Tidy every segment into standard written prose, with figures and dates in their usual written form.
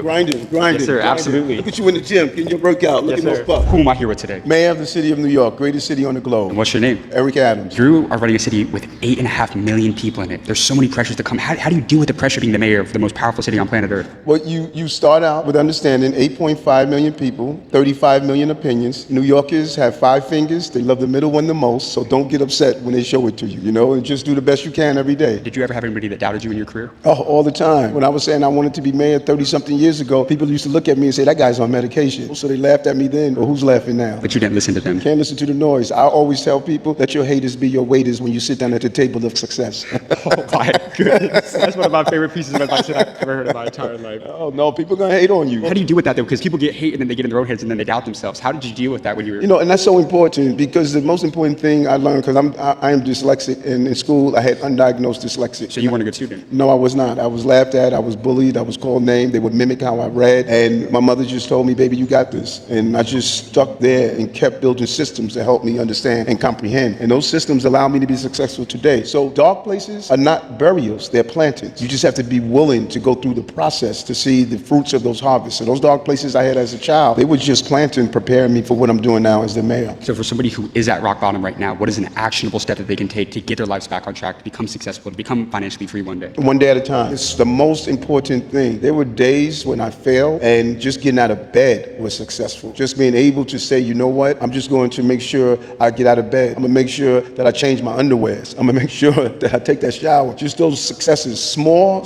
Grinding. Yes, sir, absolutely. Look at you in the gym, getting your workout. Look Yes, at sir. those bucks. Who am I here with today? Mayor of the city of New York, greatest city on the globe. And what's your name? Eric Adams. You are running a city with 8.5 million people in it. There's so many pressures to come. How do you deal with the pressure being the mayor of the most powerful city on planet Earth? Well, you start out with understanding 8.5 million people, 35 million opinions. New Yorkers have 5 fingers. They love the middle one the most, so don't get upset when they show it to you, and just do the best you can every day. Did you ever have anybody that doubted you in your career? Oh, all the time. When I was saying I wanted to be mayor 30-something years ago, people used to look at me and say, that guy's on medication. So they laughed at me then, but who's laughing now? But you didn't listen to them. Can't listen to the noise. I always tell people, let your haters be your waiters when you sit down at the table of success. Oh my goodness. That's one of my favorite pieces of advice that I've ever heard in my entire life. Oh no, people are gonna hate on you. How do you deal with that though? Because people get hate and then they get in their own heads and then they doubt themselves. How did you deal with that when you were... And that's so important because the most important thing I learned, because I am dyslexic, and in school I had undiagnosed dyslexia. So you weren't a good student? No, I was not. I was laughed at, I was bullied, I was called names, they would mimic how I read, and my mother just told me, baby, you got this. And I just stuck there and kept building systems that helped me understand and comprehend. And those systems allow me to be successful today. So dark places are not burials, they're plantings. You just have to be willing to go through the process to see the fruits of those harvests. So those dark places I had as a child, they were just planting, preparing me for what I'm doing now as the mayor. So for somebody who is at rock bottom right now, what is an actionable step that they can take to get their lives back on track, to become successful, to become financially free one day? One day at a time. It's the most important thing. There were days when I failed, and just getting out of bed was successful. Just being able to say, you know what, I'm just going to make sure I get out of bed. I'm gonna make sure that I change my underwears. I'm gonna make sure that I take that shower. Just those successes, small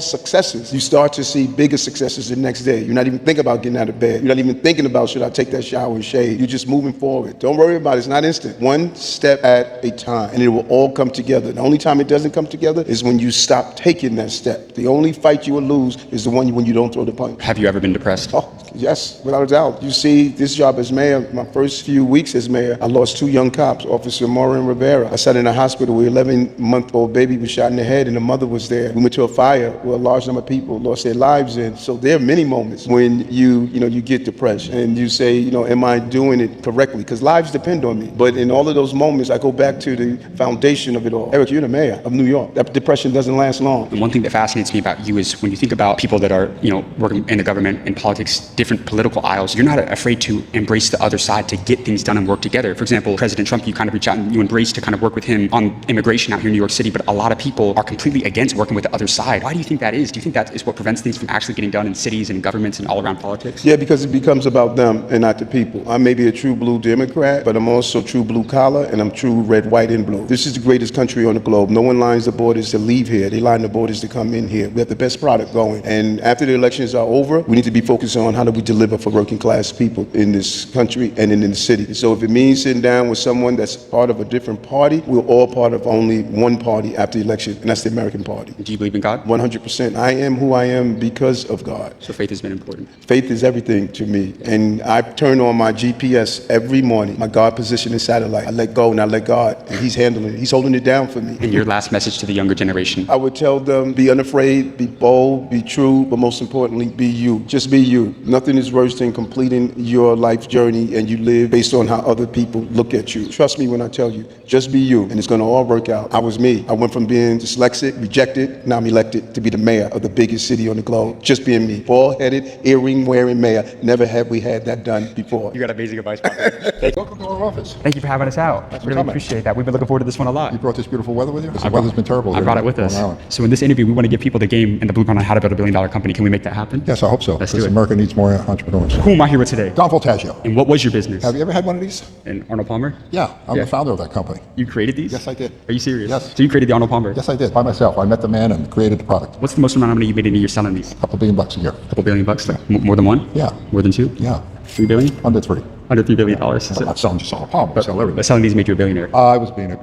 successes. You start to see bigger successes the next day. You're not even thinking about getting out of bed. You're not even thinking about, should I take that shower and shave? You're just moving forward. Don't worry about it. It's not instant. One step at a time, and it will all come together. The only time it doesn't come together is when you stop taking that step. The only fight you will lose is the one when you don't throw the punch. Have you ever been depressed? Oh, yes, without a doubt. You see, this job as mayor, my first few weeks as mayor, I lost 2 young cops, Officer Maureen Rivera. I sat in a hospital where an 11-month-old baby was shot in the head and the mother was there. We went to a fire where a large number of people lost their lives in. So there are many moments when you get depressed and you say, am I doing it correctly? Because lives depend on me. But in all of those moments, I go back to the foundation of it all. Eric, you're the mayor of New York. That depression doesn't last long. And one thing that fascinates me about you is when you think about people that are, working in the government, in politics, different political aisles, you're not afraid to embrace the other side to get things done and work together. For example, President Trump, you kind of reach out and you embrace to kind of work with him on immigration out here in New York City, but a lot of people are completely against working with the other side. Why do you think that is? Do you think that is what prevents things from actually getting done in cities and governments and all around politics? Yeah, because it becomes about them and not the people. I may be a true blue Democrat, but I'm also true blue collar, and I'm true red, white, and blue. This is the greatest country on the globe. No one lines the borders to leave here. They line the borders to come in here. We have the best product going. And after the elections are over, we need to be focused on how do we deliver for working class people in this country and in the city. So if it means sitting down with someone that's part of a different party, we're all part of only one party after the election, and that's the American party. Do you believe in God? 100%. I am who I am because of God. So faith has been important. Faith is everything to me. And I turn on my GPS every morning, my God positioning satellite. I let go and I let God, and He's handling it. He's holding it down for me. And your last message to the younger generation? I would tell them, be unafraid, be bold, be true, but most importantly, be you. Just be you. Nothing is worse than completing your life journey and you live based on how other people look at you. Trust me when I tell you, just be you, and it's going to all work out. I was me. I went from being dyslexic, rejected, now I'm elected to be the mayor of the biggest city on the globe. Just being me. Bald-headed, earring-wearing mayor. Never have we had that done before. You got amazing advice, Papa. Welcome to our office. Thank you for having us out. Thanks for Really coming. appreciate that. We've been looking forward to this one a lot. You brought this beautiful weather with you? The weather's been terrible. I brought it with us. So in this interview, we want to give people the game and the blueprint on how to build a billion-dollar company. Can we make that happen? Yes, I hope so. Let's do Because it. America needs more entrepreneurs. Who am I here with today? Don Voltaggio. And what was your business? Have you ever had one of these? And Arnold Palmer? Yeah, I'm Yeah. the founder of that company. You created these? Yes, I did. Are you serious? Yes. So you created the Arnold Palmer? Yes, I did. By myself. I met the man and created the product. What's the most amount of money you made in a year selling these? $2 billion a year. A couple $billion? More than one? Yeah. More than 2? Yeah. 3 billion? Under 3. Under $3 billion. I'm not selling just Arnold Palmer. I sell everything. But selling these made you a billionaire. I was being a...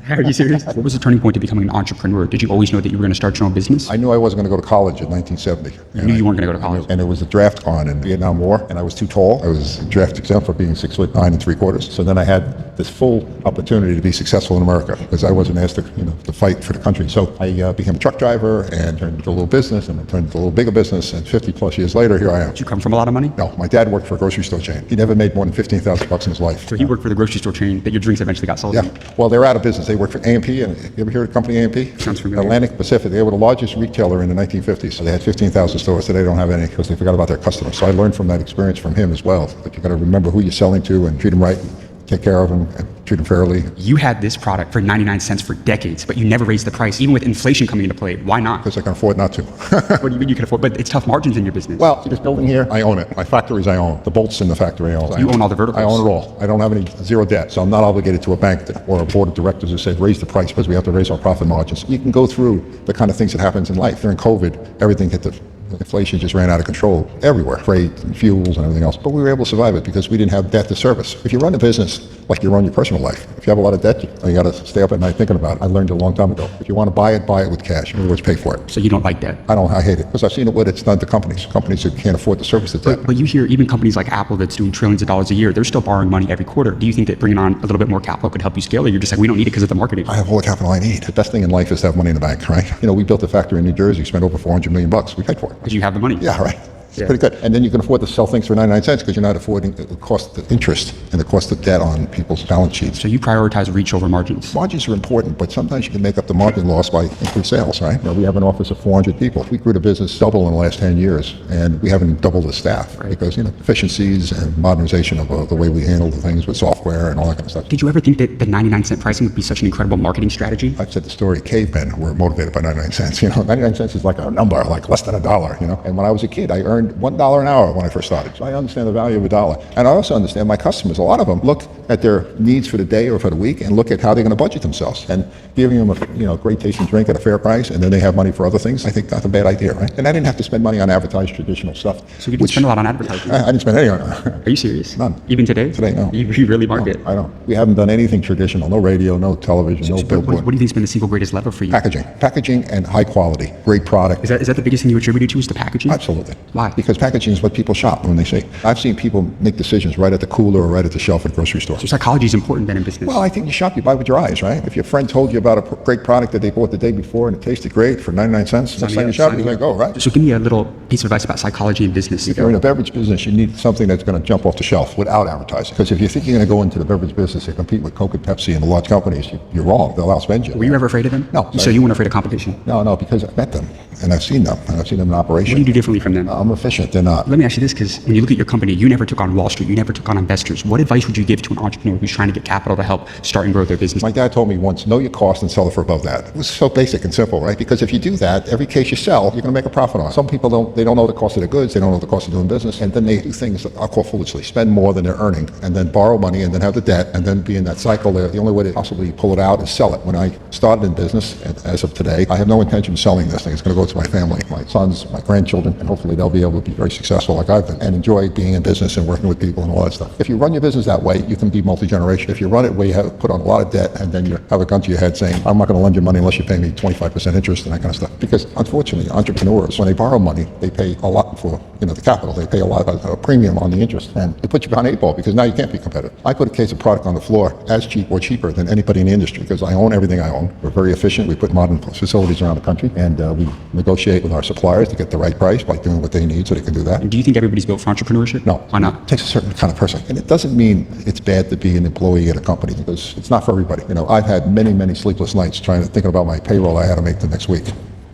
Are you serious? What was the turning point to becoming an entrepreneur? Did you always know that you were going to start your own business? I knew I wasn't going to go to college in 1970. You knew you weren't going to go to college. And it was a draft on in the Vietnam War, and I was too tall. I was draft exempt for being 6'9"3/4". So then I had this full opportunity to be successful in America because I wasn't asked to fight for the country. So I became a truck driver and turned into a little business, and I turned into a little bigger business. And 50 plus years later, here I am. Did you come from a lot of money? No, my dad worked for a grocery store chain. He never made more than than $15,000 in his life. So he worked for the grocery store chain that your drinks eventually got sold Yeah. to. Well, they're out of business. They work for A&P. And you ever hear of the company A&P? Sounds familiar. Atlantic Pacific. They were the largest retailer in the 1950s. So they had 15,000 stores. Today they don't have any because they forgot about their customers. So I learned from that experience from him as well. That you got to remember who you're selling to and treat them right, take care of them, and treat them fairly. You had this product for 99 cents for decades, but you never raised the price, even with inflation coming into play. Why not? Because I can afford not to. What do you mean you can afford? But it's tough margins in your business. Well, this building here, I own it. My factories, I own. The bolts in the factory, I own. You own all the verticals? I own it all. I don't have any zero debt, so I'm not obligated to a bank or a board of directors who said raise the price because we have to raise our profit margins. You can go through the kind of things that happens in life. During COVID, everything hit the inflation just ran out of control everywhere, freight and fuels and everything else. But we were able to survive it because we didn't have debt to service. If you run a business like you run your personal life, if you have a lot of debt, you got to stay up at night thinking about it. I learned it a long time ago. If you want to buy it with cash. In other words, pay for it. So you don't like debt? I hate it because I've seen it what it's done to companies who can't afford to service the debt. But you hear even companies like Apple that's doing trillions of dollars a year, they're still borrowing money every quarter. Do you think that bringing on a little bit more capital could help you scale, or you're just like, we don't need it because of the marketing? I have all the capital I need. The best thing in life is to have money in the bank, right? You know, we built a factory in New Jersey, spent over $400 million. We paid for it. Because you have the money. Yeah, right. It's Yeah. pretty good. And then you can afford to sell things for 99 cents because you're not affording the cost of interest and the cost of debt on people's balance sheets. So you prioritize reach over margins. Margins are important, but sometimes you can make up the margin loss by increased sales, right? You know, we have an office of 400 people. We grew the business double in the last 10 years, and we haven't doubled the staff because, you know, efficiencies and modernization of the way we handle the things with software and all that kind of stuff. Did you ever think that the 99-cent pricing would be such an incredible marketing strategy? I've said the story, cavemen were motivated by 99 cents. You know, 99 cents is like a number, like less than $1, you know? And when I was a kid, I earned $1 an hour when I first started. So I understand the value of $1. And I also understand my customers, a lot of them look at their needs for the day or for the week and look at how they're going to budget themselves. And giving them a great tasting drink at a fair price, and then they have money for other things, I think that's a bad idea, right? And I didn't have to spend money on advertised traditional stuff. So you didn't spend a lot on advertising? I didn't spend any on it. Are you serious? None. Even today? Today, no. You really market? I don't. We haven't done anything traditional. No radio, no television, no What billboard. do you think's been the single greatest lever for you? Packaging and high quality, great product. Is that the biggest thing you attribute to is the packaging? Absolutely. Why? Because packaging is what people shop when they see. I've seen people make decisions right at the cooler or right at the shelf at the grocery store. So psychology is important then in business. Well, I think you shop, you buy with your eyes, right? If your friend told you about a great product that they bought the day before and it tasted great for 99 cents, next time you shop, you're going to go, right? So give me a little piece of advice about psychology in business. If you're in a beverage business, you need something that's going to jump off the shelf without advertising. Because if you think you're going to go into the beverage business and compete with Coke and Pepsi and the large companies, you're wrong. They'll outspend you. Were you ever afraid of them? No. So you weren't afraid of competition? No, because I've met them and I've seen them and I've seen them in operation. What do you do differently from them? I'm efficient. They're not. Let me ask you this, because when you look at your company, you never took on Wall Street, you never took on investors. What advice would you give to an entrepreneur who's trying to get capital to help start and grow their business? My dad told me once, know your cost and sell it for above that. It was so basic and simple, right? Because if you do that, every case you sell, you're going to make a profit on. Some people don't know the cost of their goods, they don't know the cost of doing business, and then they do things that I'll call foolishly, spend more than they're earning, and then borrow money, and then have the debt, and then be in that cycle. The only way to possibly pull it out is sell it. When I started in business, and as of today, I have no intention of selling this thing. It's going to go to my family, my sons, my grandchildren, and hopefully they'll be able to be very successful like I've been, and enjoy being in business and working with people and all that stuff. If you run your business that way, you can be multi-generation. If you run it where you have put on a lot of debt, and then you have a gun to your head saying, I'm not going to lend you money unless you pay me 25% interest and that kind of stuff. Because unfortunately, entrepreneurs, when they borrow money, they pay a lot for the capital. They pay a lot of a premium on the interest, and it puts you behind 8 ball because now you can't be competitive. I put a case of product on the floor as cheap or cheaper than anybody in the industry because I own everything I own. We're very efficient. We put modern facilities around the country, and we negotiate with our suppliers to get the right price by doing what they need so they can do that. And do you think everybody's built for entrepreneurship? No. Why not? It takes a certain kind of person. And it doesn't mean it's bad to be an employee at a company because it's not for everybody. I've had many, many sleepless nights thinking about my payroll I had to make the next week.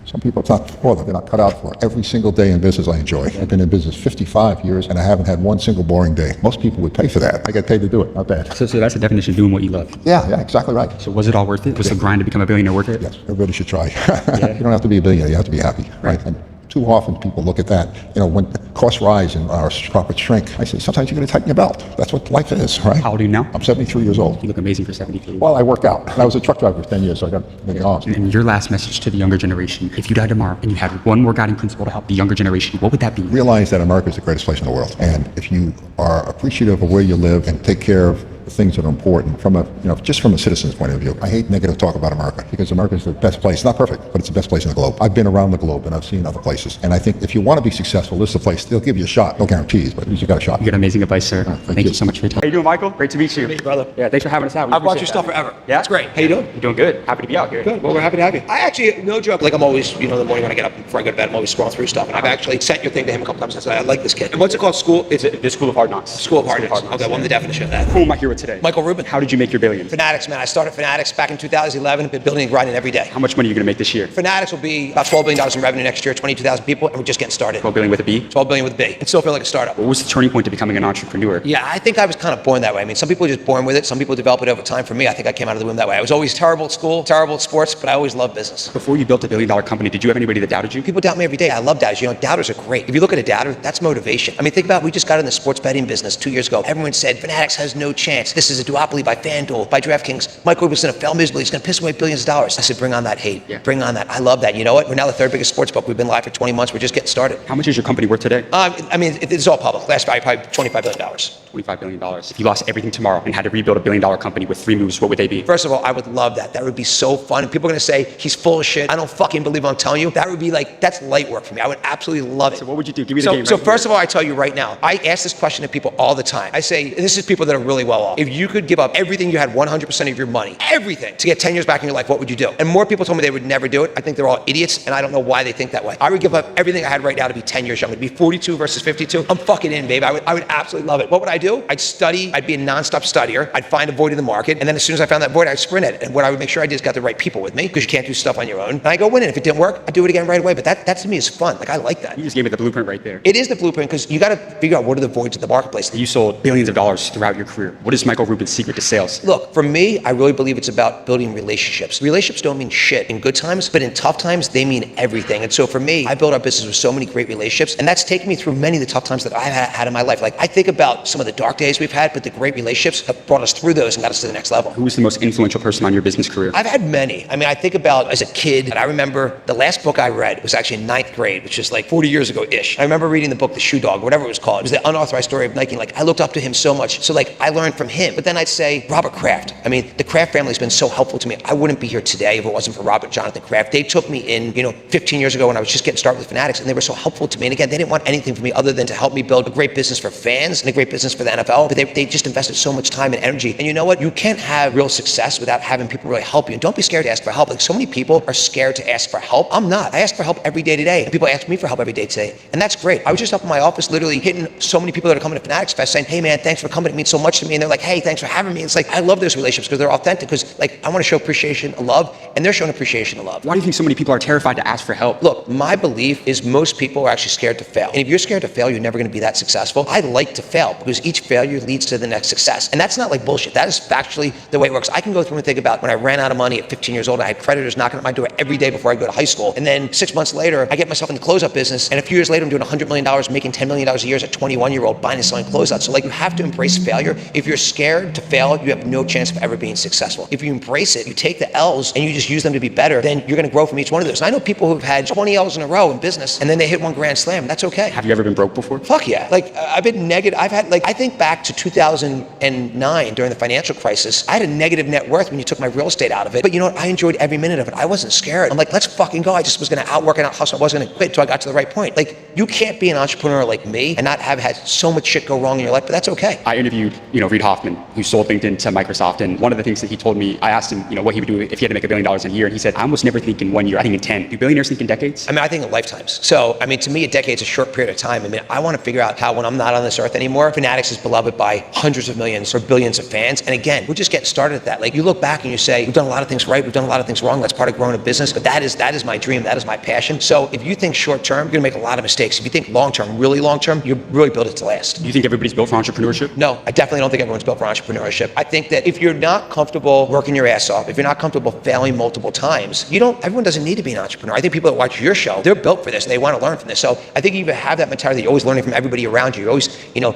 Some people, it's not for them. They're not cut out for it. Every single day in business I enjoy. I've been in business 55 years, and I haven't had one single boring day. Most people would pay for that. I get paid to do it. Not bad. So that's the definition of doing what you love. Yeah, exactly right. So was it all worth it? Was the grind to become a billionaire worth it? Yes, everybody should try. You don't have to be a billionaire. You have to be happy. Right? And too often people look at that, when costs rise and our profits shrink. I say, sometimes you're going to tighten your belt. That's what life is, right? How old are you now? I'm 73 years old. You look amazing for 73. Well, I work out. I was a truck driver for 10 years, so I got many arms. And your last message to the younger generation, if you died tomorrow and you had one more guiding principle to help the younger generation, what would that be? Realize that America is the greatest place in the world. And if you are appreciative of where you live and take care of the things that are important from just from a citizen's point of view. I hate negative talk about America because America is the best place. Not perfect, but it's the best place in the globe. I've been around the globe and I've seen other places. And I think if you want to be successful, this is the place. They'll give you a shot. No guarantees, but at least you got a shot. You got amazing advice, sir. Thank you so much for your time. How you doing, Michael? Great to meet you. Meet you, brother. Yeah, thanks for having us out. I've watched your stuff forever. Yeah? It's great. How you doing? You're doing good. Happy to be out here. Good. Well, we're happy to have you. I actually, no joke, like I'm always, in the morning when I get up before I go to bed, I'm always scrolling through stuff. And I've actually sent your thing to him a couple times. I said, I like this kid. And what's it called? School? It's the School of Hard Knocks. School of Hard Knocks. Okay, well, the definition of that. Who am I here with today? Michael Rubin. How did you make your billion? Fanatics, man. I started Fanatics back in 2011. Been building and grinding every day. How much money are you going to make this year? Fanatics will be about $12 billion in revenue next year, 22,000 people, and we're just getting started. 12 billion with a B? 12 billion with a B. It still feels like a startup. What was the turning point to becoming an entrepreneur? Yeah, I think I was kind of born that way. I mean, some people are just born with it. Some people develop it over time. For me, I think I came out of the womb that way. I was always terrible at school, terrible at sports, but I always loved business. Before you built a billion-dollar company, did you have anybody that doubted you? People doubt me every day. I love doubters. Doubters are great. If you look at a doubter, that's motivation. I mean, think about, we just got in the sports betting business 2 years ago. Everyone said, Fanatics has no chance. This is a duopoly by FanDuel, by DraftKings. Michael Rubin's going to fail miserably. He's going to piss away billions of dollars. I said, bring on that hate. Yeah. Bring on that. I love that. You know what? We're now the third biggest sports book. We've been live for 20 months. We're just getting started. How much is your company worth today? I mean, it's all public. Last value, probably $25 billion. $25 billion. If you lost everything tomorrow and had to rebuild a billion-dollar company with 3 moves, what would they be? First of all, I would love that. That would be so fun. And people are going to say, he's full of shit. I don't fucking believe what I'm telling you. That would be like, that's light work for me. I would absolutely love it. So what would you do? Give me the game. So first of all, I tell you right now, I ask this question to people all the time. I say, this is people that are really well off. If you could give up everything you had, 100% of your money, everything, to get 10 years back in your life, what would you do? And more people told me they would never do it. I think they're all idiots, and I don't know why they think that way. I would give up everything I had right now to be 10 years younger. To be 42 versus 52. I'm fucking in, babe. I would absolutely love it. What would I do? I'd study. I'd be a nonstop studier. I'd find a void in the market, and then as soon as I found that void, I'd sprint at it. And what I would make sure I did is got the right people with me, because you can't do stuff on your own. And I go win it. If it didn't work, I do it again right away. But that to me is fun. Like, I like that. You just gave me the blueprint right there. It is the blueprint, because you got to figure out what are the voids in the marketplace. You sold billions of dollars throughout your career. What is Michael Rubin's secret to sales? Look, for me, I really believe it's about building relationships. Relationships don't mean shit in good times, but in tough times, they mean everything. And so for me, I built our business with so many great relationships, and that's taken me through many of the tough times that I've had in my life. Like, I think about some of the dark days we've had, but the great relationships have brought us through those and got us to the next level. Who was the most influential person on your business career? I've had many. I mean, I think about as a kid, I remember the last book I read was actually in 9th grade, which is like 40 years ago-ish. I remember reading the book, The Shoe Dog, whatever it was called. It was the unauthorized story of Nike. Like, I looked up to him so much. So like, I learned from him. But then I'd say Robert Kraft. I mean, the Kraft family has been so helpful to me. I wouldn't be here today if it wasn't for Robert and Jonathan Kraft. They took me in, 15 years ago when I was just getting started with Fanatics, and they were so helpful to me. And again, they didn't want anything from me other than to help me build a great business for fans and a great business for the NFL. But they just invested so much time and energy. And you know what? You can't have real success without having people really help you. And don't be scared to ask for help. Like, so many people are scared to ask for help. I'm not. I ask for help every day today. And people ask me for help every day today. And that's great. I was just up in my office literally hitting so many people that are coming to Fanatics Fest saying, hey man, thanks for coming. It means so much to me. And they're like, hey, thanks for having me. It's like, I love those relationships because they're authentic, because like, I want to show appreciation and love, and they're showing appreciation and love. Why do you think so many people are terrified to ask for help? Look, my belief is most people are actually scared to fail. And if you're scared to fail, you're never going to be that successful. I like to fail because each failure leads to the next success. And that's not like bullshit. That is factually the way it works. I can go through and think about when I ran out of money at 15 years old. I had creditors knocking at my door every day before I go to high school. And then 6 months later, I get myself in the closeout business. And a few years later, I'm doing $100 million, making $10 million a year as a 21-year-old buying and selling closeouts. So like, you have to embrace failure. If you're scared to fail, you have no chance of ever being successful. If you embrace it, you take the L's and you just use them to be better, then you're going to grow from each one of those. And I know people who've had 20 L's in a row in business and then they hit one grand slam. That's okay. Have you ever been broke before? Fuck yeah. Like, I've been negative. I've had, like, I think back to 2009 during the financial crisis. I had a negative net worth when you took my real estate out of it. But you know what? I enjoyed every minute of it. I wasn't scared. I'm like, let's fucking go. I just was going to outwork and out hustle. I wasn't going to quit until I got to the right point. Like, you can't be an entrepreneur like me and not have had so much shit go wrong in your life, but that's okay. I interviewed, Reid Hoffman, who sold LinkedIn to Microsoft. And one of the things that he told me, I asked him, what he would do if he had to make $1 billion in a year. And he said, I almost never think in 1 year. I think in 10. Do billionaires think in decades? I mean, I think in lifetimes. So, I mean, to me, a decade's a short period of time. I mean, I want to figure out how, when I'm not on this earth anymore, Fanatics is beloved by hundreds of millions or billions of fans. And again, we're just getting started at that. Like, you look back and you say, we've done a lot of things right, we've done a lot of things wrong. That's part of growing a business. But that is my dream. That is my passion. So if you think short term, you're going to make a lot of mistakes. If you think long term, really long term, you really build it to last. Do you think everybody's built for entrepreneurship? No, I definitely don't think everyone's built for entrepreneurship. I think that if you're not comfortable working your ass off, if you're not comfortable failing multiple times, everyone doesn't need to be an entrepreneur. I think people that watch your show, they're built for this and they want to learn from this. So I think you have that mentality that you're always learning from everybody around you. You're always,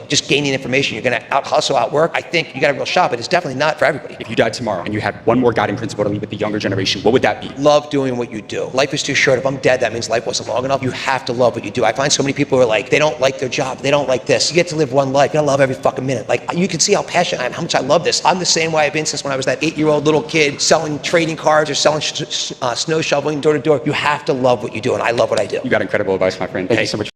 just gaining information, you're going to out hustle, outwork, I think you got a real shot, but it's definitely not for everybody. If you died tomorrow and you had one more guiding principle to leave with the younger generation, what would that be? Love doing what you do. Life is too short. If I'm dead, that means life wasn't long enough. You have to love what you do. I find so many people who are like, they don't like their job. They don't like this. You get to live one life. You gotta love every fucking minute. Like, you can see how passionate I am, how much I love this. I'm the same way I've been since when I was that 8-year-old little kid selling trading cards or selling snow shoveling door to door. You have to love what you do, and I love what I do. You got incredible advice, my friend. Thank you so much.